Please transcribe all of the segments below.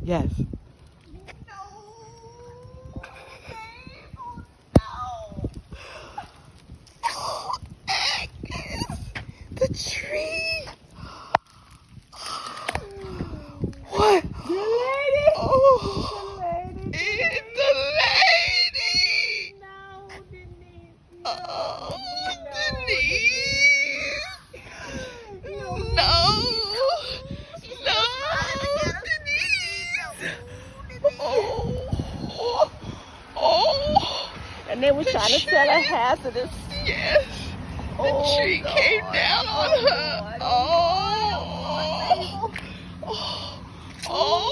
Yes. The tree. What? The lady. Oh, The lady. it's the lady. No, Denise. Oh, No, Denise. No. No. No, Denise. Oh. Oh. And they were trying to sell her hazardous. Yes. The tree came down on her. Oh. Oh. Oh.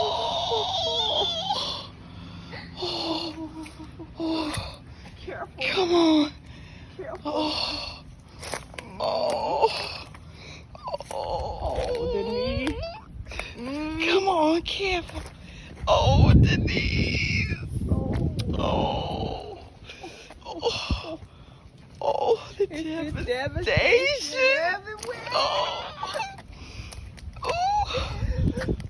Oh. Careful. Come on. Careful. Oh. Oh. Oh. Denise. Come on, careful. Oh, Denise. Oh. Oh. Oh, the devastation. Everywhere. Oh. Oh.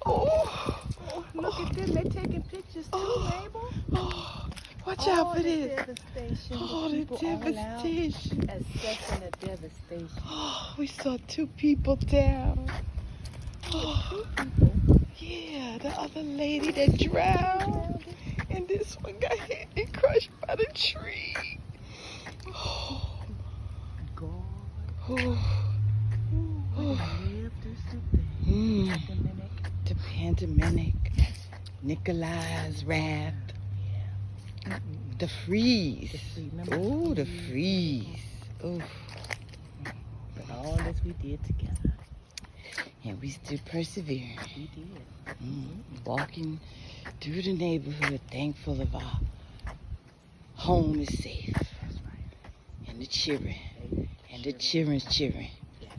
Oh. Look at them. They're taking pictures too, Mabel. Oh. Watch out for this. Devastation. Oh, the devastation. Assessing the devastation. Oh, we saw 2 people down. Oh, yeah, the other lady that drowned. And this one got hit and crushed by the tree. Oh. God. Oh. Live through something. The pandemic. Nico-Lie's wrath. The freeze. Oh, the freeze. Oh. But all this we did together. And we still persevering. We did. Walking through the neighborhood, thankful of our home is safe. That's right. And the cheering. And the cheering's cheering. Yeah.